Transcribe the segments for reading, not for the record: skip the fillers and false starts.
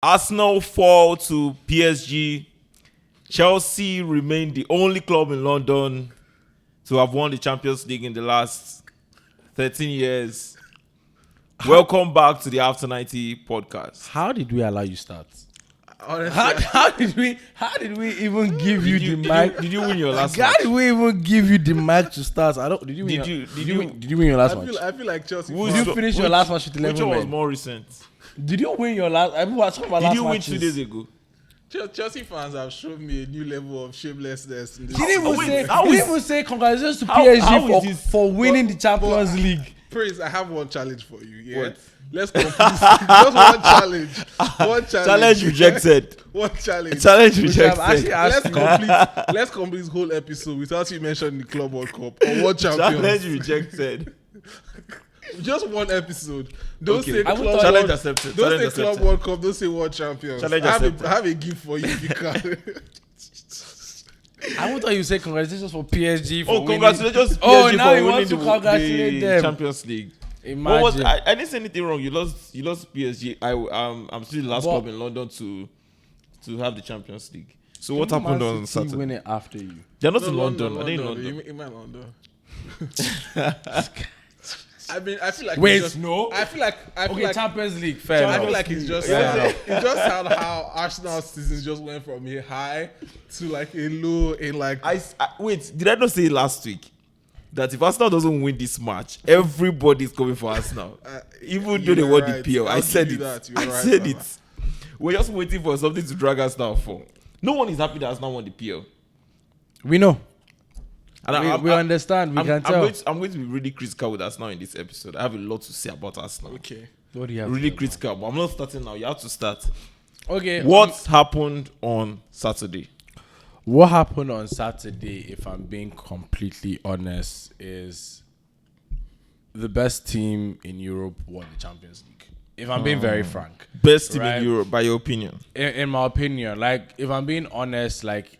Arsenal fall to PSG. Chelsea remain the only club in London to have won the Champions League in the last 13 years. Welcome back to the After 90 podcast. How did we allow you start? Honestly, How did we even give you the mic? Did you win your last How match? did we even give you the mic to start? Did you win your last match? I feel like Chelsea. Did you finish your last match with 11 Which one was men? more recent? Did you win your last? Everyone talking about Did last you win matches. 2 days ago? Chelsea fans have shown me a new level of shamelessness. In this He didn't How even is- say congratulations to how is PSG this- for winning the Champions League. Praise, I have one challenge for you. Yeah? What? Let's complete just one challenge. One challenge. Challenge rejected. One challenge. Challenge Which I've rejected. actually Let's complete this whole episode without you mentioning the Club World Cup or what champions. Challenge rejected. Just one episode. Don't Okay. say I Club would- World Challenge accepted. Don't Challenge say Club accepted. World Cup. Don't say World Champions. Challenge I accepted. have a gift for you if you can. I thought you say congratulations for PSG for Oh, winning. congratulations PSG Oh, now for you want winning to congratulate the them. Champions League. Imagine. I didn't say anything wrong. You lost PSG. I'm still the last But- club in London to have the Champions League. So what Didn't happened Man on City Saturday? win it after you. They're not No, in London. Are they in London. London? You mean London? I mean, I feel like Wait, it's just, no? I feel like Champions League, fair I enough. feel like it's just it's just how Arsenal's season just went from a high to like a low in like Wait, did I not say last week that if Arsenal doesn't win this match, everybody's coming for Arsenal, even though they you're won right. the PL? I I'll said give it. you that. You're I right, said Baba. it. We're just waiting for something to drag Arsenal for. No one is happy that Arsenal won the PL. We know. And We understand. We can tell. I'm going to be really critical with Arsenal in this episode. I have a lot to say about Arsenal. okay. What do you have? Really critical, but I'm not starting now. You have to start. Okay. What happened on Saturday? What happened on Saturday, if I'm being completely honest, is the best team in Europe won the Champions League. If I'm being very frank. Best team Right. in Europe, by your opinion. In my opinion, like, if I'm being honest, like,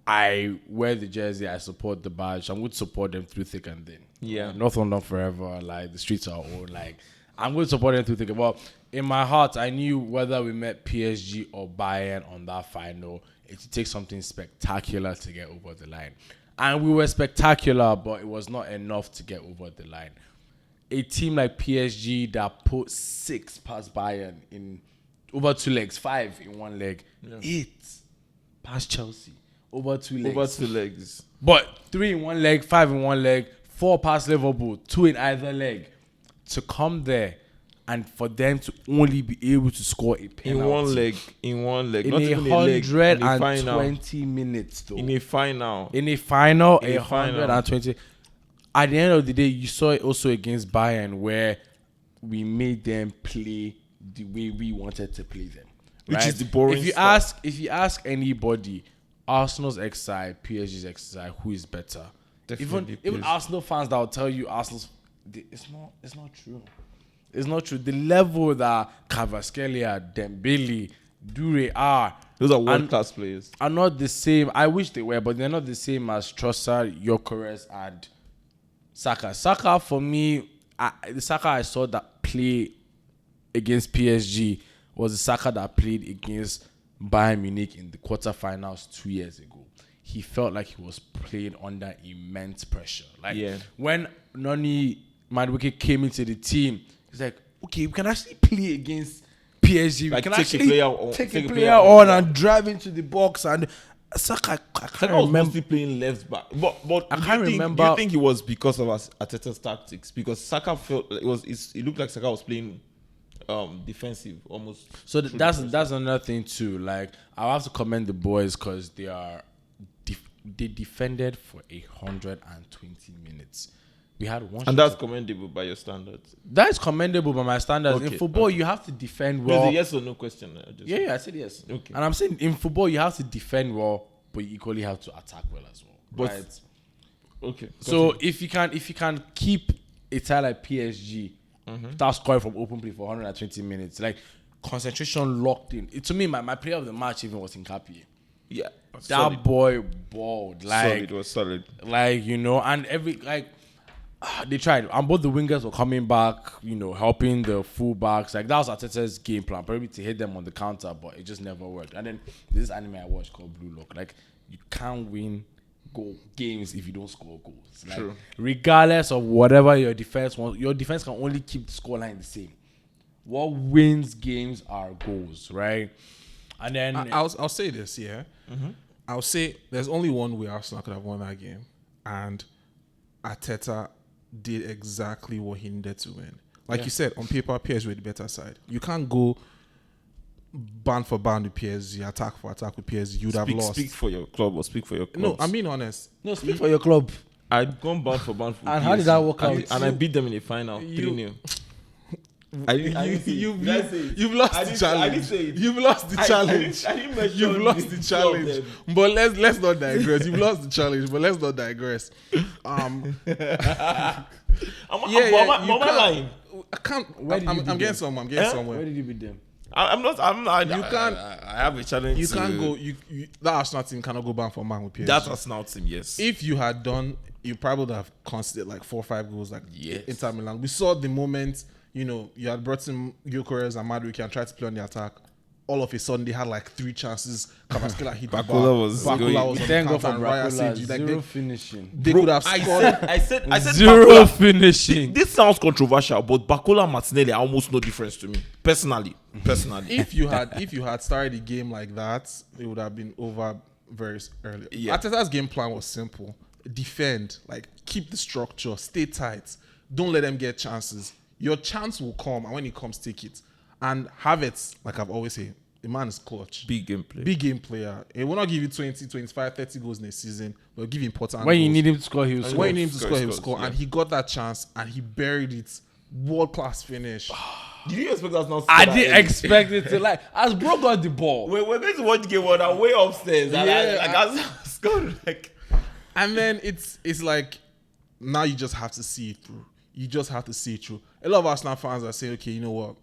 I wear the jersey, I support the badge. I'm going to support them through thick and thin. Yeah. North London forever. Like, the streets are all like, I'm going to support them through thick and thin. Well, in my heart, I knew whether we met PSG or Bayern on that final, it would take something spectacular to get over the line. And we were spectacular, but it was not enough to get over the line. A team like PSG that put 6 past Bayern in over 2 legs, 5 in 1 leg, 8 past Chelsea over 2 legs. Over 2 legs. But 3 in 1 leg, 5 in 1 leg, 4 past Liverpool, 2 in either leg. To come there and for them to only be able to score a penalty. In one leg. In Not a even a leg. In a final. 120 minutes, though. In a final. In a final, In a final. 120. At the end of the day, you saw it also against Bayern, where we made them play the way we wanted to play them, Which is the boring If you stuff. ask anybody, Arsenal's X side, PSG's X side, who is better? Definitely Even PSG. Arsenal fans that will tell you Arsenal's, it's not true. It's not true. The level that Kvaratskhelia, Dembele, Dure are. Those are world-class players. Are not the same. I wish they were, but they're not the same as Trossard, Gyökeres, and Saka. Saka, for me, the Saka I saw that play against PSG was the Saka that played against Bayern Munich in the quarterfinals 2 years ago. He felt like he was playing under immense pressure. Like when Noni Madueke came into the team, he's like, okay, we can actually play against PSG. Like we can take actually a player on, take take a a player player on on. and drive into the box. And Saka, I can't Saka was remember. mostly playing left back. But I can't remember. Do you think it was because of Arteta's tactics? Because Saka felt it looked like Saka was playing defensive almost. So that's another thing too. Like, I'll have to commend the boys because they defended for 120 minutes. We had one. And that's commendable by your standards. That is commendable by my standards. Okay, In football, you have to defend well. It's a yes or no question. Yeah, I said yes. Okay. And I'm saying in football, you have to defend well, but you equally have to attack well as well. But- right? Okay. So if you can keep a tie like PSG without scoring from open play for 120 minutes, like concentration locked in. To me, my player of the match even was Nkapie. yeah, That boy balled. Like, solid was solid. like, you know, and They tried, and both the wingers were coming back, helping the fullbacks. Like that was Arteta's game plan, probably to hit them on the counter, but it just never worked. And then this anime I watched called Blue Lock. Like you can't win games if you don't score goals. Like, True. regardless of whatever your defense wants, your defense can only keep the scoreline the same. What wins games are goals, right? And then I'll say this, yeah. I'll say there's only one way Arsenal could have won that game, and Arteta did exactly what he needed to win. Like you said, on paper, PSG were the better side. You can't go band for band with PSG, attack for attack with PSG. You'd have lost. Speak for your club or speak for your club. No, I'm being honest. no, speak for your club. I'd gone band for band. And how did that work out? And I beat them in the final, 3-0. You've lost the challenge. You've lost the challenge. I didn't mention You've lost the challenge. But let's not digress. You've lost the challenge, but let's not digress. I'm I can't. I'm getting somewhere. I'm getting Where somewhere. did you beat them? I'm not. You can't. I have a challenge. You can't go. You that Arsenal team cannot go back for man with PSG. That's Arsenal team. Yes. If you had done, you probably would have considered like 4 or 5 goals, like Yes. Inter Milan. We saw the moment, you had brought in Gyökeres and Madueke and tried to play on the attack. All of a sudden, they had like 3 chances. Kvaratskhelia hit the bar. Bakula was going. on the Thank God counter for and Raya Bakula. saved you. Like Zero finishing. they could have scored. I said. Zero Bakula. finishing. This sounds controversial, but Bakula and Martinelli are almost no difference to me personally. If you had started the game like that, it would have been over very early. Yeah. Arteta's game plan was simple: defend, like keep the structure, stay tight, don't let them get chances. Your chance will come, and when it comes, take it. And Havertz, like I've always said, the man is clutch. Big gameplay. Big game player. He will not give you 20, 25, 30 goals in a season, but he'll give you important When goals. you need him to score, he will And score. when you need him to score, he will scores, score. yeah. And he got that chance, and he buried it. World-class finish. Did you expect us not? I didn't expect it to like. As bro got the ball. We're going to watch the game on our way upstairs. And I scored like. And then it's like now you just have to see it through. You just have to see it through. A lot of Arsenal fans are saying, okay, you know what?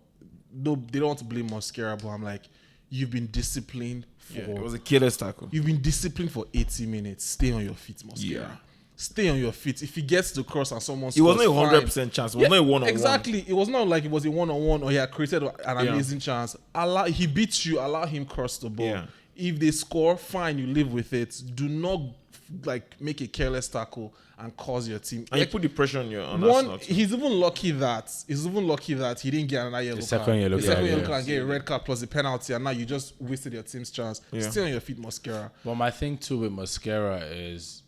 No, they don't want to blame Mosquera, but I'm like, you've been disciplined for. It was a killer's tackle. You've been disciplined for 80 minutes. Stay on your feet, Mosquera. Yeah. Stay on your feet. If he gets to cross and someone It scores, wasn't a fine. 100% chance. It was not a one-on-one. Exactly. It was not like it was a one-on-one or he had created an amazing chance. He beats you. Allow him cross the ball. Yeah. If they score, fine. You live with it. Do not like make a careless tackle and cause your team. And you put the pressure on Arsenal. He's even lucky that he didn't get another yellow card. second yellow The second card, yellow yeah. card and get a red card plus the penalty, and now you just wasted your team's chance. Yeah. Stay on your feet, Mosquera. But my thing too with Mosquera is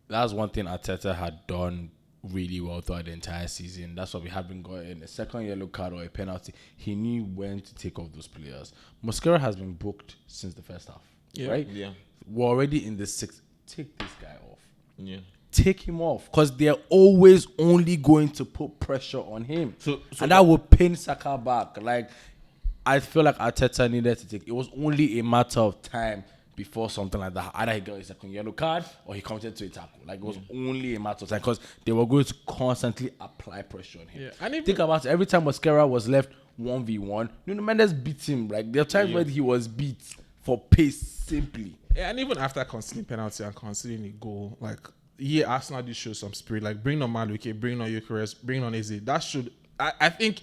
that's one thing Arteta had done really well throughout the entire season. That's why we haven't gotten a second yellow card or a penalty. He knew when to take off those players. Mosquera has been booked since the first half. Yeah. Right? Yeah. We're already in the 6th. Take this guy off. Yeah. Take him off. Because they're always only going to put pressure on him. So and that will pin Saka back. Like, I feel like Arteta needed to take. It was only a matter of time before something like that. Either he got a second yellow card or he committed to a tackle. Like, it was only a matter of time because they were going to constantly apply pressure on him. Yeah, and even- Think about it. Every time Mosquera was left 1v1, Nuno Mendes beat him. Like, there were times where he was beat for pace simply. Yeah, and even after conceding penalty and conceding a goal, like Arsenal did show some spirit. Like bring on Madueke, bring on Gyökeres, bring on Eze. That should. I think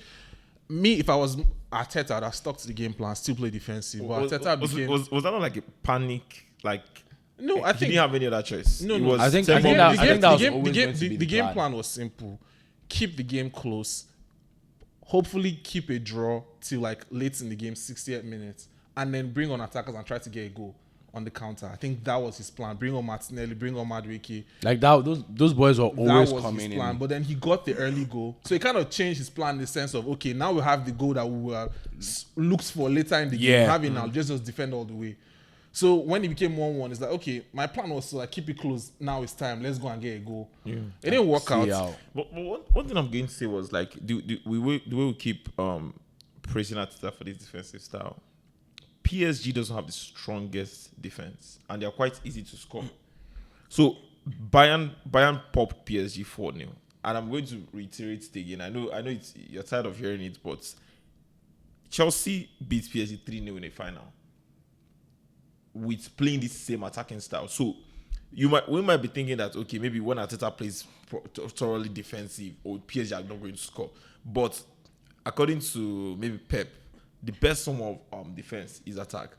me, if I was Arteta, I'd have stuck to the game plan, still play defensive. But Arteta became. Was that not like a panic? Like No, I he think didn't have any other choice. No, It no. was I think tempo- that- I think that was the always going to be the game plan. plan was simple. Keep the game close. Hopefully, keep a draw till like late in the game, 68 minutes, and then bring on attackers and try to get a goal on the counter. I think that was his plan. Bring on Martinelli, bring on Madueke. Like, that, those boys were always That was coming his plan. in. But then he got the early goal. So he kind of changed his plan in the sense of, okay, now we have the goal that we were looked for later in the game. Yeah. Having now, just defend all the way. So when it became 1-1, it's like, okay, my plan was to like keep it close. Now it's time. Let's go and get a goal. Yeah. It didn't work See out. how- But one thing I'm going to say was like, the way we keep praising Arteta for this defensive style. PSG doesn't have the strongest defense, and they are quite easy to score. So Bayern popped PSG 4-0, and I'm going to reiterate it again. I know you're tired of hearing it, but Chelsea beat PSG 3-0 in a final with playing this same attacking style. So we might be thinking that okay, maybe when Arteta plays thoroughly defensive, or PSG are not going to score. But according to maybe Pep, the best form of defense is attack.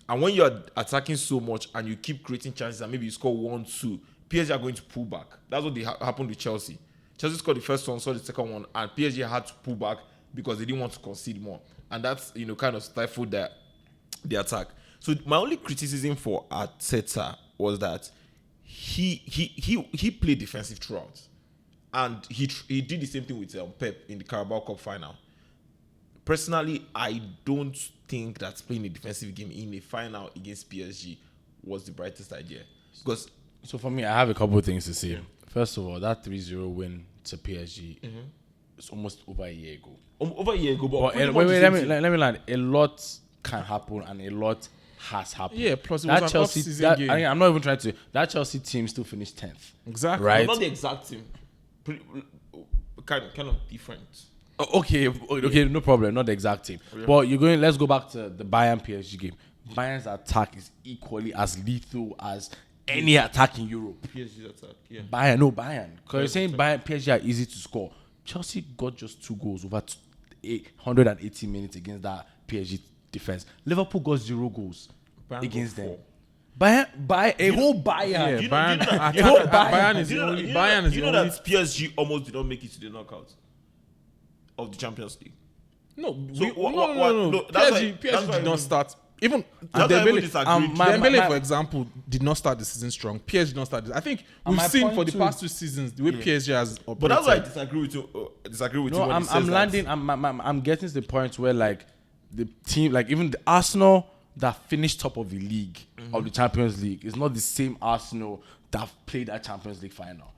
And when you're attacking so much and you keep creating chances and maybe you score 1-2, PSG are going to pull back. That's what happened with Chelsea. Chelsea scored the first one, saw the second one, and PSG had to pull back because they didn't want to concede more. And that's, kind of stifled the attack. So my only criticism for Arteta was that he played defensive throughout. And he did the same thing with Pep in the Carabao Cup final. Personally, I don't think that playing a defensive game in a final against PSG was the brightest idea. Because So for me, I have a couple of things to say. First of all, that 3-0 win to PSG is almost over a year ago. Over a year ago, but wait, let me land. A lot can happen and a lot has happened. Yeah, plus it that was an Chelsea, off-season game. I'm not even trying to. That Chelsea team still finished 10th. Exactly. Right? not the exact team. Kind of different. Okay, no problem. Not the exact team. Yeah. But let's go back to the Bayern PSG game. Bayern's attack is equally as lethal as any attack in Europe. PSG's attack, yeah. Bayern. Because you're saying Bayern, PSG are easy to score. Chelsea got just 2 goals over 180 minutes against that PSG defense. Liverpool got 0 goals Bayern against got them. 4. Whole Bayern. Yeah, you know- Bayern, you know- attack- you know- Bayern is You the know, only. you Bayern know, is you the know only. that PSG almost did not make it to the knockout of the Champions League. No, So no. that's why- PSG that's why did not even- start. Even That's why I even Dembele, disagreed. Dembele, for example, did not start the season strong. PSG did not start. I think we've my seen point for the too- past 2 seasons the way PSG has operated. But that's why I disagree with you. No, when he says I'm that. landing. I'm getting to the point where like the team, like even the Arsenal that finished top of the league of the Champions League is not the same Arsenal that played that Champions League final.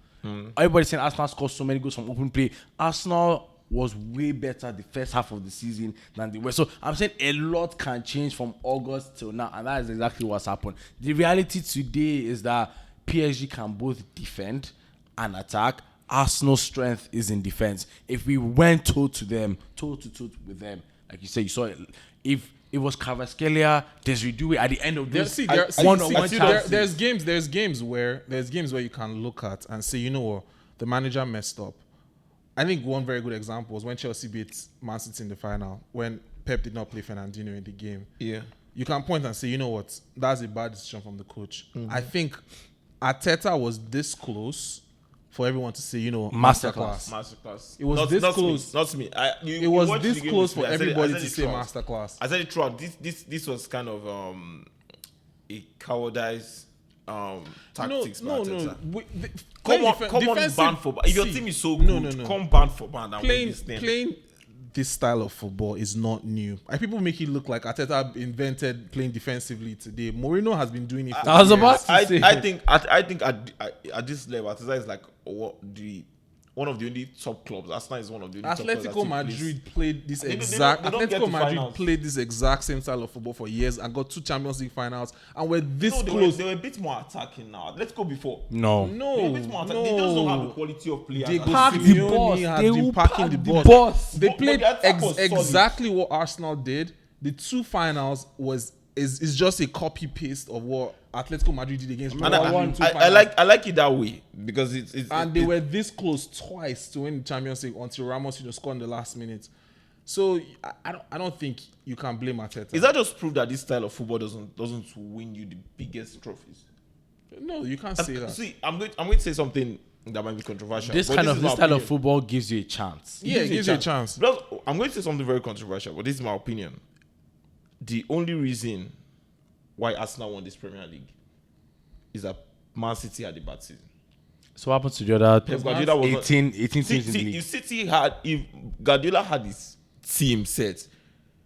Everybody's saying Arsenal scored so many goals from open play. Arsenal was way better the first half of the season than they were. So I'm saying a lot can change from August till now, and that is exactly what's happened. The reality today is that PSG can both defend and attack. Arsenal's strength is in defense. If we went toe to toe with them, like you said, you saw it. If it was Kvaratskhelia, Desiree at the end of this There's games where you can look at and say, you know what, the manager messed up. I think one very good example was when Chelsea beat Man City in the final, when Pep did not play Fernandinho in the game. Yeah. You can point and say, you know what, that's a bad decision from the coach. I think Arteta was this close for everyone to say, you know, Masterclass. It was not, this not close. Me, not me. It was this close for everybody to say throughout. masterclass. I said it throughout. This was kind of a cowardice tactics. No. Come on, band for band. If your team is so good, come band for band and win this thing. Playing this style of football is not new. And people make it look like Arteta invented playing defensively today. Mourinho has been doing it for I was years. about to say. I think at this level, Arteta is like one of the only top clubs. Arsenal is one of the only top clubs. Atletico Madrid played this They exact. don't get Atletico to Madrid finals. played this exact same style of football for years and got 2 Champions League finals and were this No, close. they were a bit more attacking now. Let's go before. No. They were a bit more attacking. They just don't have the quality of players. Diego Pack the Simeone boss. has They been will packing pack the the boss. boss. They But played the attack was solid. exactly what Arsenal did. The 2 finals is just a copy paste of what Atletico Madrid did against Real And Madrid in 2 I finals. like it that way because And they were this close twice to win the Champions League until Ramos scored in the last minute. So I don't think you can blame Arteta. Is that just proof that this style of football doesn't win you the biggest trophies? No, you can't say that. See, I'm going to say something that might be controversial. This but kind is of my this style of opinion. football gives you a chance. Yeah, it gives you a chance. Because I'm going to say something very controversial, but this is my opinion. The only reason why Arsenal won this Premier League is that Man City had a bad season. So what happened to the other Pep Guardiola was not- 18 teams in the league? If Guardiola had his team set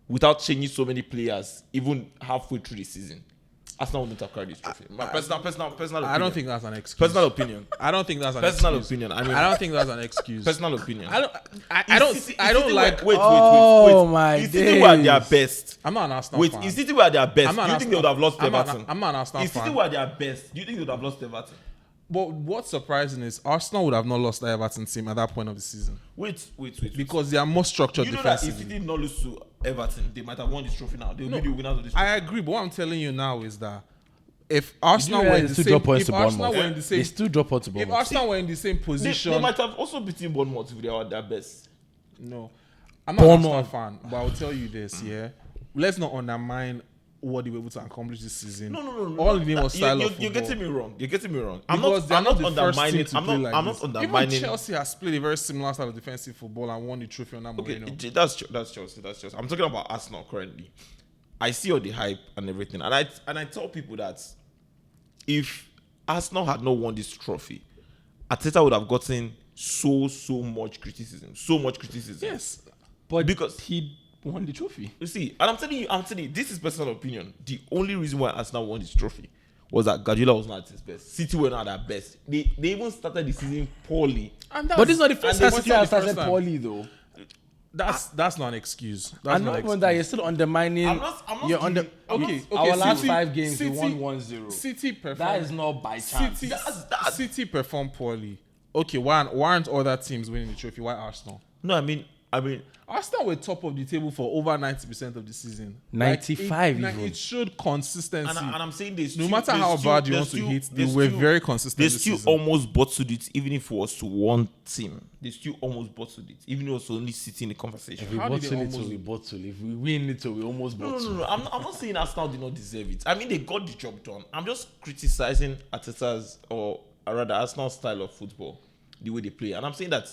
without changing so many players, even halfway through the season, Arsenal wouldn't have carried this trophy. My personal opinion. I don't think that's an excuse. Personal opinion. I don't think that's an Personal excuse. opinion. I mean, I don't think that's an excuse. personal opinion. I don't like. Wait. Oh, my Is City were at their days. best? I'm not an Arsenal Wait, fan. is City were at their best? I'm not Do you an think they would have lost to Everton? I'm not an Arsenal Is City fan. were at their best? Do you think they would have lost to Everton? But what's surprising is Arsenal would have not lost the Everton team at that point of the season Wait. because they are more structured You know that if defensively. City did not lose to Everton, they might have won this trophy now. They will be the winners of this trophy. I agree, but what I'm telling you now is that if Arsenal were in the still same, drop points if to Arsenal Bournemouth. were in the same, They still drop points to if Bournemouth. Arsenal were in the same They position, might have also beaten Bournemouth if they were at their best. no, I'm not an Arsenal Bournemouth. fan, but I'll tell you this, yeah. Let's not undermine what they were able to accomplish this season. No. All the name was style of You're football. getting me wrong. You're getting me wrong. Because they're I'm not not the first team undermining. to I'm play not. like I'm this. not Even undermining. Chelsea has played a very similar style of defensive football and won the trophy under Okay, Mourinho. that's Chelsea. That's Chelsea. I'm talking about Arsenal currently. I see all the hype and everything, and I tell people that if Arsenal had not won this trophy, Arteta would have gotten so much criticism. So much criticism. Yes, But Because- he won the trophy. You see, and I'm telling you, this is personal opinion. The only reason why Arsenal won this trophy was that Guardiola was not at his best. City were not at their best. They even started the season poorly. and But this is not the first and time it's City not has the first started time. poorly, though. That's not an excuse. That's And not not an even that, excuse. you're still undermining. I'm not You're under. giving- I'm Okay, not- our okay, last City- 5 games, City- we won 1-0. City performed. That is not by chance. City, That's- City performed poorly. Okay, why aren't other teams winning the trophy? Why Arsenal? No, I mean, Arsenal were top of the table for over 90% of the season. 95 Like, even. it showed consistency. and I'm saying this. No matter how bad you want to hit, they were very consistent They this still season. almost bottled it, even if it was to one team. They still almost bottled it, even if it was only sitting in the conversation. If we How did they bottle it, almost- we bottle. If we win it, we almost No, bottle. no. I'm not saying Arsenal did not deserve it. I mean, they got the job done. I'm just criticizing Arteta's, or rather Arsenal's style of football, the way they play. And I'm saying that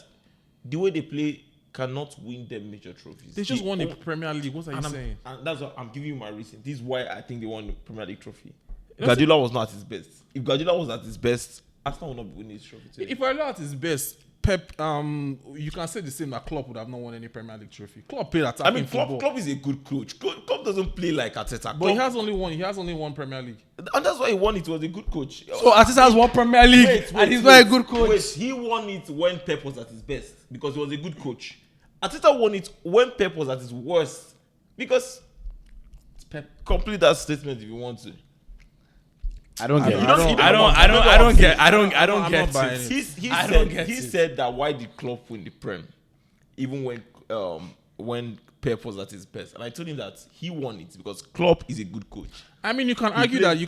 the way they play cannot win them major trophies. They just won the oh, Premier League. What are you and saying? and that's what I'm giving you my reason. This is why I think they won the Premier League trophy. Guardiola was not at his best. If Guardiola was at his best, Arsenal would not be winning this trophy today. If Guardiola at his best, Pep, you can say the same that Klopp would have not won any Premier League trophy. Klopp played attacking I mean, football, Klopp is a good coach. Klopp doesn't play like Arteta. but he Klopp- has only one. He has only one Premier League. and that's why he won it. He was a good coach. So Arteta has won Premier League, and he's not a good coach. Wait, he won it when Pep was at his best because he was a good coach. Arteta won it when Pep was at his worst because Pep. Complete that statement if you want to. I don't get it. You don't- you don't- I don't get I'm get not buying it. it. I don't get He it. said that why did Klopp win the Prem, even when Pep was at his best, and I told him that he won it because Klopp is a good coach. I mean, you can argue played-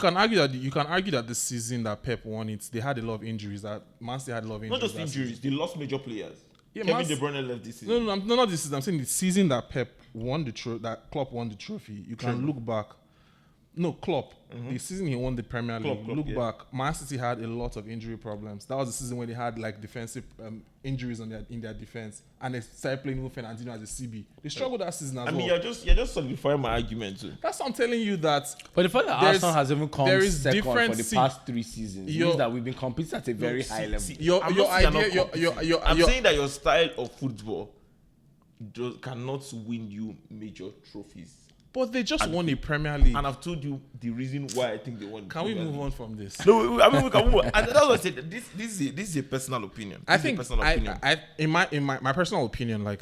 that this season that Pep won it, they had a lot of injuries. That Man City had a lot of injuries. Not just that injuries, season. they lost major players. Yeah, Kevin Man De C- Bruyne left this season. No, not this season. I'm saying the season that Pep won the trophy, that Klopp won the trophy. You can look back. No, Klopp. The season he won the Premier League. Klopp, look yeah. back. Man City had a lot of injury problems. That was the season when they had like defensive injuries in their defense, and they started playing with Fernandinho as a CB. They struggled that season as I mean, well. you're just solidifying my argument too. That's what I'm telling you that. But the fact that There's- Arsenal has even come there is second different for the se- past 3 seasons Your- means that we've been competing at a very high level. Your I'm not saying idea- you're not your- competing. I'm your- saying that your style of football cannot win you major trophies. But they just won the Premier League. And I've told you the reason why I think they won. the Can we Premier move League. on from this? No, I mean we can move on. And that's what I said. This is a personal opinion. I This is a think personal opinion. in my personal opinion, like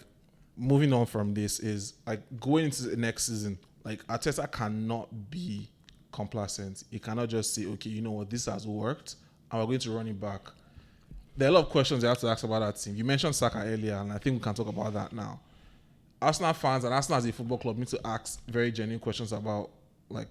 moving on from this is like going into the next season, like Arteta cannot be complacent. He cannot just say, okay, you know what, this has worked, and we're going to run it back. There are a lot of questions you have to ask about that team. You mentioned Saka earlier, and I think we can talk about that now. Arsenal fans and Arsenal as a football club need to ask very genuine questions about like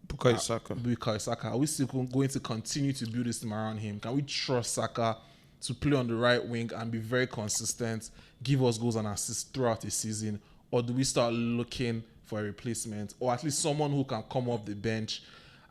Bukayo Saka. Bukayo Saka. Are we still going to continue to build this team around him? Can we trust Saka to play on the right wing and be very consistent, give us goals and assists throughout the season? Or do we start looking for a replacement, or at least someone who can come off the bench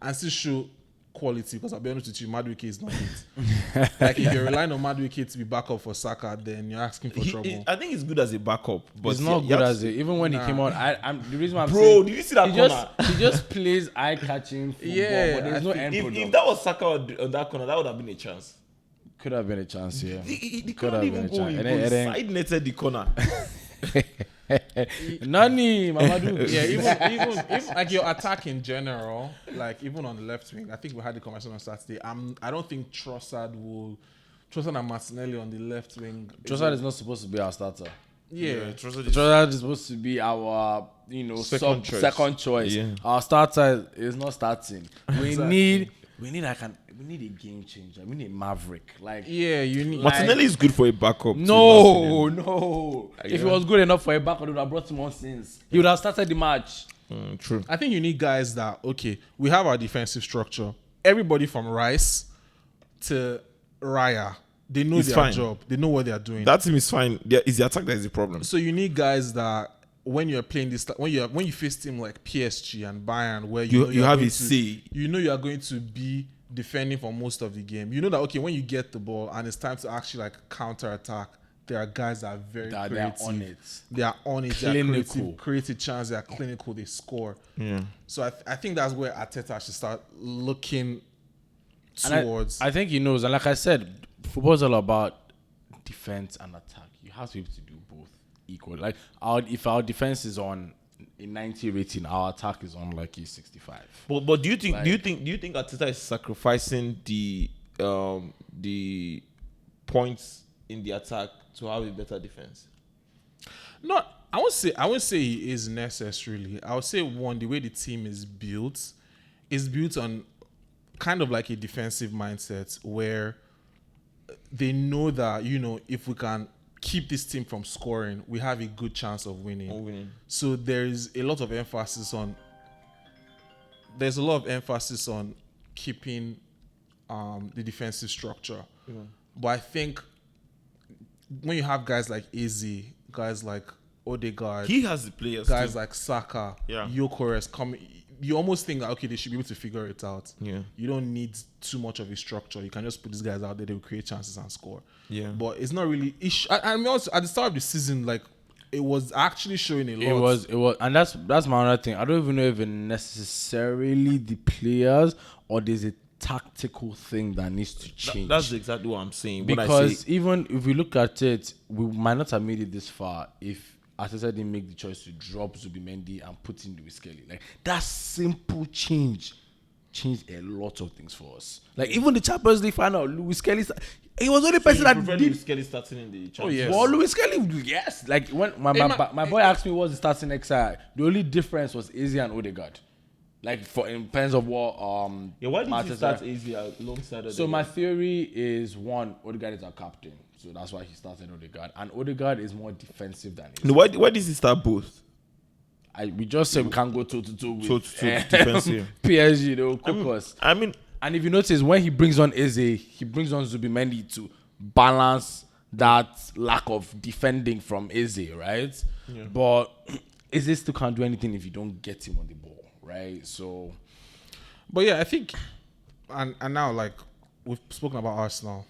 and still show quality? Because I'll be honest with you, Madueke is not it. Like if you're relying on Madueke to be backup for Saka, then you're asking for trouble. I think he's good as a backup, but It's not you good have as to- it. Even when he came on, I'm the reason why I'm Bro, saying, did you see that he corner? he just plays eye-catching football, Yeah, but there's no end If product. that was Saka on that corner, that would have been a chance. Could have been a chance, yeah. The Could corner have didn't even been a go chance. in. And then- Side netted the corner. Noni, Mamadou. Yeah, even like your attack in general, like even on the left wing, I think we had the conversation on Saturday. I don't think Trossard and Martinelli on the left wing. Trossard is not supposed to be our starter. Yeah. Trossard is supposed to be our, Second choice. second choice. Yeah. Our starter is not starting. We need a game changer. We need a maverick. Like Yeah, you need. Martinelli is good for a backup. no. If he was good enough for a back, I would have brought him on since. He would have started the match. True. I think you need guys that, okay, we have our defensive structure. everybody from Rice to Raya, they know It's their fine. job. They know what they are doing. That team is fine. It's the attack that is the problem. So you need guys that when you're playing this, when you face team like PSG and Bayern, where you have a say. you know you are going to be defending for most of the game. You know that okay, when you get the ball and it's time to actually like counter attack, there are guys that are very creative. They're on it. They are on it. Clinical. They create a chance. They are clinical. They score. Yeah. So I think that's where Arteta should start looking And towards. I think he knows. And like I said, football's all about defense and attack. You have to be able to do both equal. Like if our defense is on a 90 rating, our attack is on like a 65. But do you think Arteta is sacrificing the points in the attack to have a better defense? No, I won't say he is necessarily. I would say one, the way the team is built on kind of like a defensive mindset where they know that, you know, if we can keep this team from scoring, we have a good chance of winning. So there's a lot of emphasis on keeping the defensive structure. Yeah. But I think when you have guys like Izzy, guys like Odegaard, He has the players. guys too. like Saka, Yeah. Gyökeres coming, you almost think that okay, they should be able to figure it out. Yeah. You don't need too much of a structure. You can just put these guys out there; they will create chances and score. Yeah. But it's not really. I mean, also at the start of the season, like it was actually showing a lot. It was, and that's my other thing. I don't even know if it's necessarily the players or there's a tactical thing that needs to change. That's exactly what I'm saying. When I Because say, even if we look at it, we might not have made it this far if Arteta didn't make the choice to drop Zubimendi and put in Luis Kelly. Like that simple changed a lot of things for us. Like even the Champions League final, Luis Kelly, he was the only person that did. Luis Kelly starting in the Champions yes. Well, Luis Kelly, yes. Like when my boy asked me what's the starting XI, the only difference was Izzy and Odegaard. Like in terms of what why did Arteta- you start Izzy alongside of So my theory is one, Odegaard is our captain, so that's why he started Odegaard, and Odegaard is more defensive than Izzy. No, why did he start both? We just said we can't go toe-to-toe with Toe-to-toe defensive. PSG. They will cook us. I mean, And if you notice, when he brings on Eze, he brings on Zubimendi to balance that lack of defending from Eze, right? Yeah. But Eze still can't do anything if you don't get him on the ball, right? So, But yeah, I think, and now like we've spoken about Arsenal,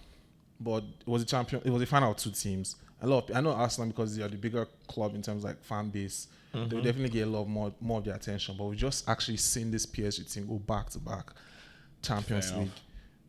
but it was a final of two teams. I know Arsenal because they are the bigger club in terms of like fan base. They will definitely get a lot more of their attention. But we just actually seen this PSG team go back to back Champions League.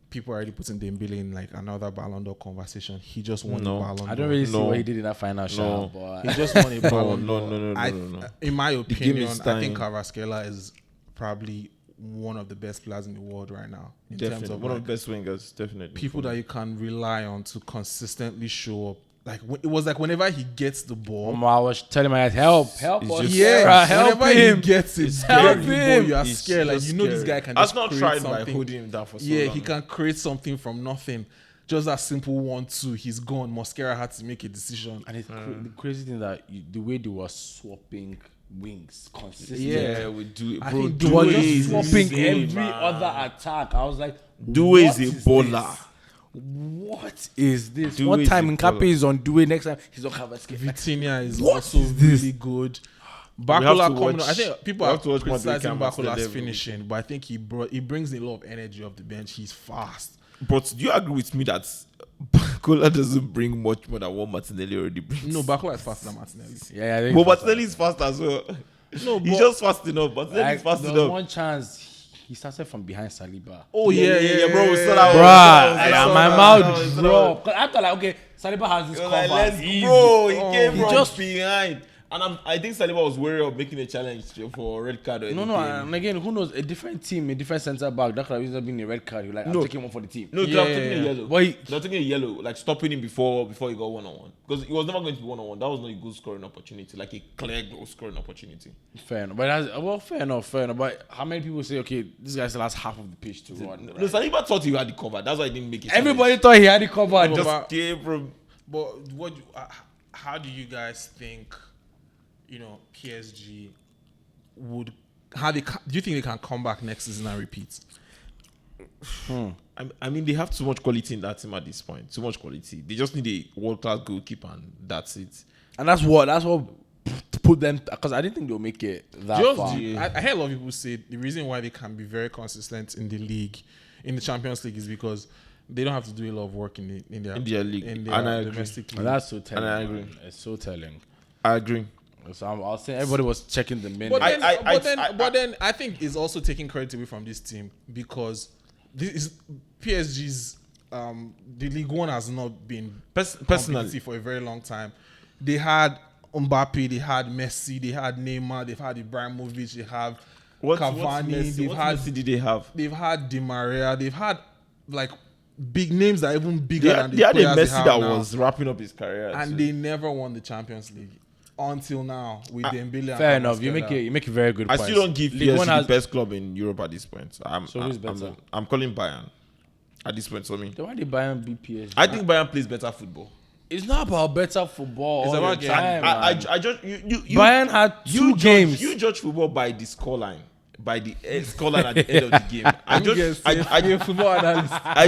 People are already putting Dembele in like another Ballon d'Or conversation. He just won the Ballon d'Or. I don't really see what he did in that final shot, but He just won a Ballon d'Or. No. In my opinion, is I think dying. Kvaratskhelia is probably one of the best players in the world right now. In definitely terms of one like, of the best wingers, definitely. people that you can rely on to consistently show up. Like it was like whenever he gets the ball, I was telling my guys, help It's us, just- Sarah, help whenever him. he gets it, help ball, him. you are It's scared. Like just you know this scary. guy can just Arsenal create tried by something. holding him down for so Yeah, long. he can create something from nothing. Just that simple 1-2, he's gone. Mosquera had to make a decision. And it's the crazy thing that the way they were swapping wings consistently. Yeah, we do. I Bro, think They were Due just is swapping insane, every man. other attack. I was like, Due is what a baller. this? What is this? Due One is time a Nkape baller. is on Due, next time he's on Havertz. Vitinha is What also is this? really good. have Bakula to coming. watch- I think people we are have to watch criticizing Madueke and Bakula's Martinelli. finishing, but I think he brings a lot of energy off the bench. He's fast. But do you agree with me that Bakola doesn't bring much more than what Martinelli already brings? No, Bakula is faster than Martinelli. Yeah, I think But Martinelli is fast as well. No, He's but- just fast enough. Martinelli is fast there was enough. one chance he started from behind Saliba. Oh yeah, bro. We saw that Bruh, one. yeah, my mouth dropped. I thought like, okay, Saliba has this He was cover. like, let's Easy. bro. He came He from just- behind. And I think Saliba was worried of making a challenge for a red card or anything. No, and again, who knows? A different team, a different centre back that could have easily been a red card. You're like, I'm taking one for the team. No, they Yeah, have taken a yeah. yellow. Why? They're taking a yellow, like stopping him before he got 1-on-1. Because it was never going to be 1-on-1. That was not a good scoring opportunity, like a clear goal scoring opportunity. Fair enough. But fair enough. But how many people say, okay, this guy still has half of the pitch to run? No, Saliba thought he had the cover. That's why he didn't make it. Everybody thought he had it covered. No, Just but- came from. But how do you guys think, PSG would? Do you think they can come back next season and repeat? I mean, they have too much quality in that team at this point. Too much quality. They just need a world-class goalkeeper, and that's it. And that's what put them, because I didn't think they'll make it that far. I heard a lot of people say the reason why they can be very consistent in the league, in the Champions League, is because they don't have to do a lot of work in their league. In their And I domestic league. And that's so telling. And I agree. Man. It's so telling. I agree. So I was saying everybody was checking the minutes. But then I think it's also taking credit away from this team, because this is PSG's the League One has not been Personally, for a very long time. They had Mbappe, they had Messi, they had Neymar, they've had Ibrahimovic, they have Cavani, what Messi did they have? They've had Di Maria, they've had like big names that are even bigger than the They had a players they Messi have that now. was wrapping up his career, And too. they never won the Champions League until now with Dembele. And Fair enough. Kvaratskhelia. You make a very good I point. still don't give League One PSG has- the best club in Europe at this point. So who's better? I'm calling Bayern at this point. So me, Then why did Bayern beat PSG? I think Bayern plays better football. It's not about better football. It's all about the game. time, I man. judge you. Bayern had two games. You judge football by the scoreline, by the scoreline at the end of the game. Football analyst. I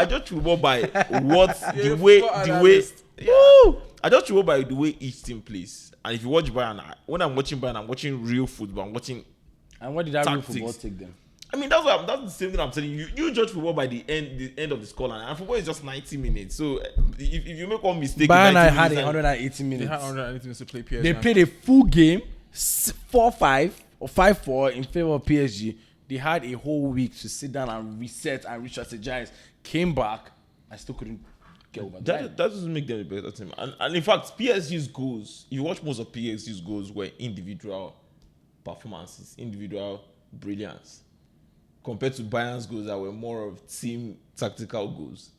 judge football by what You're the a way football the way. analyst. Yeah. I judge football by the way each team plays. And if you watch Bayern, when I'm watching Bayern, I'm watching real football. I'm watching. And what did that real Tactics. football take them? I mean, that's the same thing I'm telling you. You judge football by the end of the scoreline, and football is just 90 minutes. So if you make one mistake, Bayern in 90 had minutes, 180 They minutes. had 180 minutes to play PSG. They played a full game, 4-5 or 5-4 in favor of PSG. They had a whole week to sit down and reset and re-strategize. Came back, I still couldn't get over that doesn't make them a better team. And in fact, PSG's goals, if you watch most of PSG's goals were individual performances, individual brilliance, compared to Bayern's goals that were more of team tactical goals.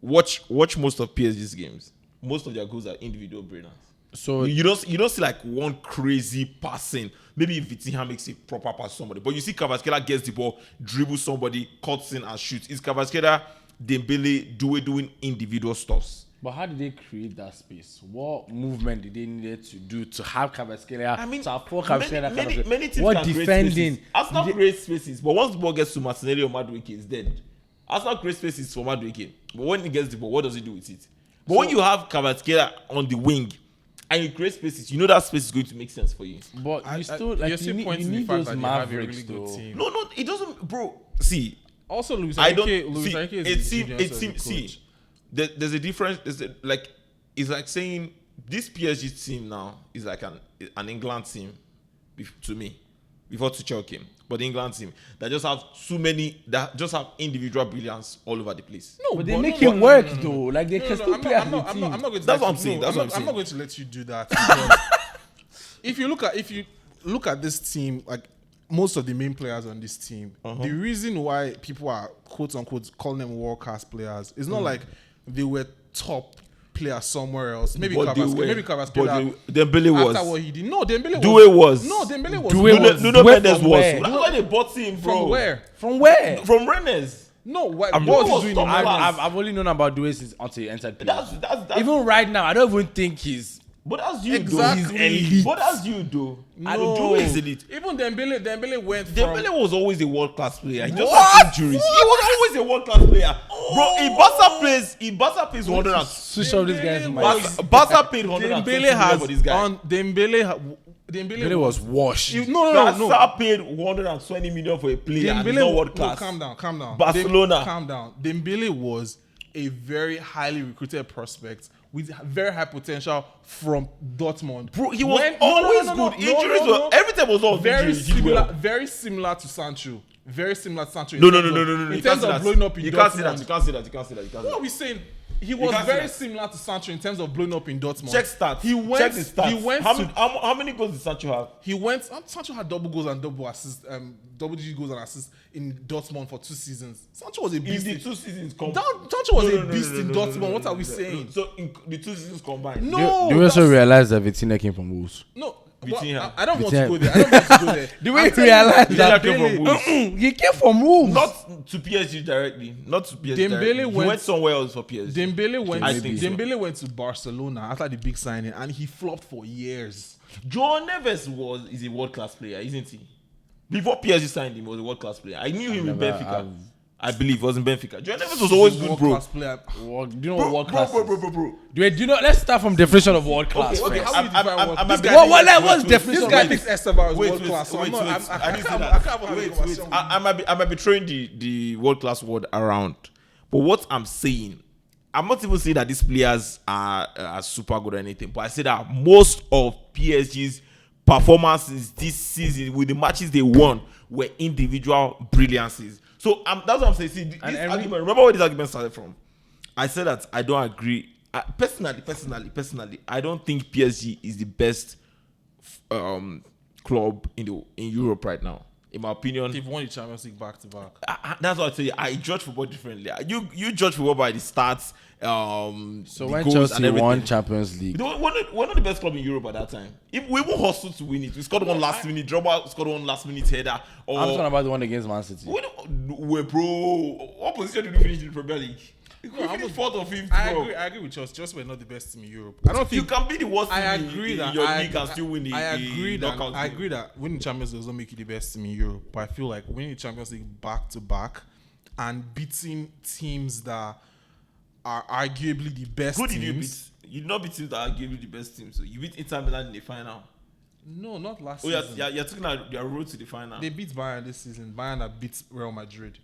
Watch most of PSG's games. Most of their goals are individual brilliance. So You don't see like one crazy passing. Maybe if Vitinha makes a proper pass to somebody, but you see Kvaratskhelia gets the ball, dribbles somebody, cuts in and shoots. It's Kvaratskhelia, Dembele, doing individual stuffs. But how did they create that space? What movement did they need to do to have Kvaratskhelia? I mean, to afford Kvaratskhelia? many teams what can defending? create spaces. Arsenal create spaces, but once the ball gets to Martinelli or Madueke, it's dead. Arsenal create spaces for Madueke, but when he gets the ball, what does he do with it? But when you have Kvaratskhelia on the wing and you create spaces, you know that space is going to make sense for you. But you still you're like still you pointing need the fact those that you have a Mavericks really good though. team. No, it doesn't, bro. See, Also, Luis I don't Enrique see. is It seems. See, there's a difference. It's like saying this PSG team now is like an England team to me before Tuchel came. But the England team that just have that just have individual brilliance all over the place. No, But they make it work though. Like they No, can no, still I'm play not, as I'm a not, I'm team. not, I'm not going to. That's let what I'm you- saying, no, that's what I'm I'm saying. not going to let you do that. Because if you look at this team, like most of the main players on this team, the reason why people are quote unquote calling them world class players is not like they were top players somewhere else. Maybe But they were. Kvaratskhelia. But Dembele was. After what he did, no, Dembele Due was. No, Dembele was. Due was. Nuno Where Mendes from was. where? That's why they bought him, bro. From where? From where? From Rennes. No, what I'm was not he doing? top in class. Rennes? I've only known about Due since until he entered PSG. That's Even right now, I don't even think he's. But that's you, Exactly. though. He's elite. But that's you, though. No. I don't do is elite. Even Dembele went from. Dembele was always a world class player. He just had injuries. He was always a world class player. Bro, if Barca plays 100 and Switch off this guy's Dembele mic. Barca paid 120 Dembele million has for this guy. on Dembele was washed. No. Barca paid 120 million for a player. And he's not world class. Calm down. Barcelona. Calm down. Dembele was a very highly recruited prospect with very high potential from Dortmund. Bro, he was always good. Injuries were everything was all very injuries. He did well. very similar to Sancho. Very similar to Sancho. No. In You terms can't of say blowing that. up in You Dortmund. can't say that. What are we saying? He was can't say very that. similar to Sancho in terms of blowing up in Dortmund. Check stats. Check the stats. How many goals did Sancho have? Sancho had double goals and double assists, double digit goals and assists in Dortmund for 2 seasons. Sancho was a In beast. the 2 seasons Sancho was a beast in Dortmund. What are we saying? So in the 2 seasons combined. No, Do you also that's- realize that Vitinha came from Wolves? no. Vitinha. Well, I don't want to Vitinha. go there. I don't want to go there. The way I'm you telling realize you, that came from Wolves. he came from Wolves. Not to PSG directly. Not to PSG Dembele directly. He went- went somewhere else for PSG. Dembele went to Barcelona after the big signing, and he flopped for years. João Neves is a world class player, isn't he? Before PSG signed him, he was a world class player. I knew him in Benfica. I believe it was in Benfica. Joao Neves was always good, bro. World-class player. Do you know what world class? Bro. Do you know? Let's start from definition of world class. Okay, first. How do you define world? I'm- This I'm- guy what's thinks- definition This of guy world? thinks Esteban is Wait, world-class. So wait, I'm not. wait. I I didn't say can't that. have a Wait. conversation. I might be throwing the world class word around, but what I'm saying, I'm not even saying that these players are super good or anything, but I say that most of PSG's performances this season with the matches they won were individual brilliances. So that's what I'm saying. See, this argument. Remember where this argument started from? I said that I don't agree. Personally, I don't think PSG is the best club in Europe right now. In my opinion, They've won the Champions League back to back. that's what I tell you. I judge football differently. You judge football by the stats. So the when goals Chelsea and everything. won Champions League, We're not the best club in Europe at that time. If we won't hustle to win it, we scored one last minute. Drogba scored one last minute header. Or I'm talking about the one against Man City. we're bro. What position did we finish in the Premier League? We finished fourth or fifth. I bro. agree with Chelsea. Chelsea were not the best team in Europe. I don't You think. can be the worst I team agree in that your I league and still win the knockout I game. agree that winning Champions League doesn't make you the best team in Europe. But I feel like winning the Champions League back to back and beating teams that are arguably the best Who did you beat? teams. You did not beat teams that gave you the best team. So you beat Inter Milan in the final. No, not last Oh, season. you're talking about your road to the final. They beat Bayern this season. Bayern that beat Real Madrid.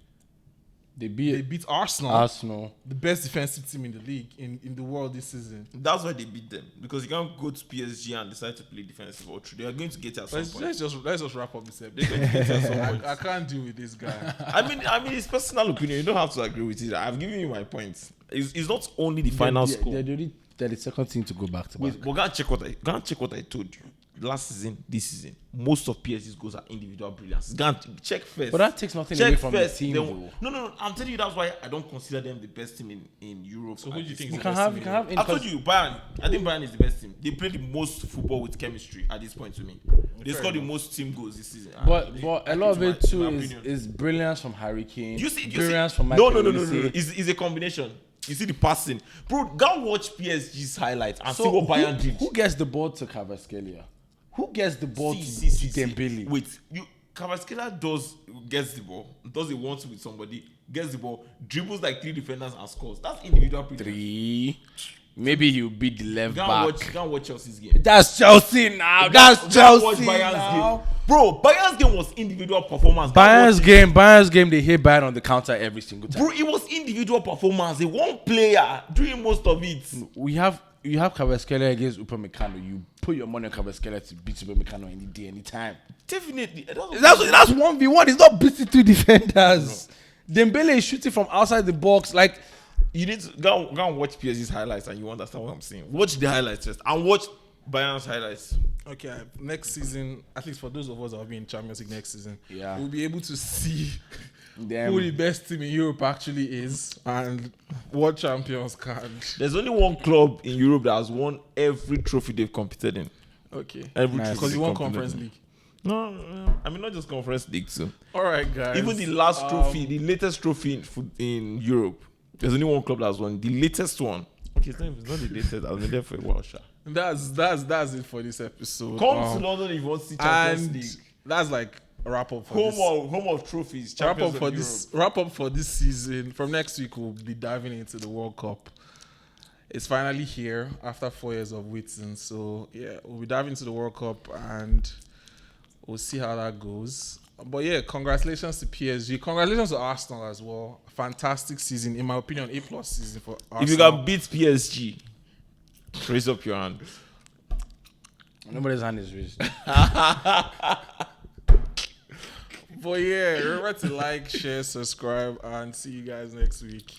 They They beat beat Arsenal, Arsenal. the best defensive team in the league in the world this season. That's why they beat them, because you can't go to PSG and decide to play defensive or true. They are going to get you at some point. Let's just wrap up this episode. They're going to get you at some point. I can't deal with this guy. I mean, it's personal opinion. You don't have to agree with it. I've given you my points. It's not only the final score. They're the 32nd team to go back to back. Wait, but go and check what I told you. Last season, this season, most of PSG's goals are individual brilliance. Go and check first. But that takes nothing Check away from first. the team, Then- though. No. I'm telling you, that's why I don't consider them the best team in Europe. So who do you think You is can the have, best you team can in have. I told you, Bayern. I think Bayern is the best team. They play the most football with chemistry at this point to me. They scored the most team goals this season. But a lot of In it my too opinion. is brilliance from Harry Kane. You see, Brilliance from no. Michael Olise. It's a combination. You see the passing, bro. Go and watch PSG's highlights and see what Bayern did. Who gets the ball to Kvaratskhelia? Who gets the ball to Dembele? Wait, Kvaratskhelia gets the ball, does it once with somebody, gets the ball, dribbles like 3 defenders and scores. That's individual brilliance. 3. Maybe he'll be the left Go back. and watch Chelsea's game. That's Chelsea now. That's Go and watch Chelsea Bayern's now. game. Bro, Bayern's game was individual performance. Go and Bayern's watch game, they hit Bayern on the counter every single it. time. Bro, it was individual performance. The one player doing most of it. You have Kvaratskhelia against Upamecano. You put your money on Kvaratskhelia to beat Upamecano any day, any time. Definitely. That's 1v1. It's not beating 2 defenders. Dembele is shooting from outside the box. Like, You need to go and watch PSG's highlights and you understand what I'm saying. Watch the highlights first and watch Bayern's highlights. Okay, next season, at least for those of us that will be in Champions League next season, Yeah. we'll be able to see them. who the best team in Europe actually is and what champions can. There's only one club in Europe that has won every trophy they've competed in. Okay. Every Nice. trophy Because you they've won competed Conference in. League. No, I mean not just Conference League too. All right, guys. Even the last trophy, the latest trophy in Europe, there's only one club that's won. The latest one. Okay, it's not the latest. I've been there for a while, sha. That's it for this episode. Come to London if you want to see Champions and League. that's like a wrap up for this. Home of trophies. Wrap Champions up for of this. Europe. Wrap up for this season. From next week, we'll be diving into the World Cup. It's finally here after 4 years of waiting. So yeah, we'll be diving into the World Cup and we'll see how that goes. But yeah, congratulations to PSG. Congratulations to Arsenal as well. Fantastic season, in my opinion, A+ season for Arsenal. If you can beat PSG, raise up your hand. Nobody's hand is raised. But yeah, remember to like, share, subscribe, and see you guys next week.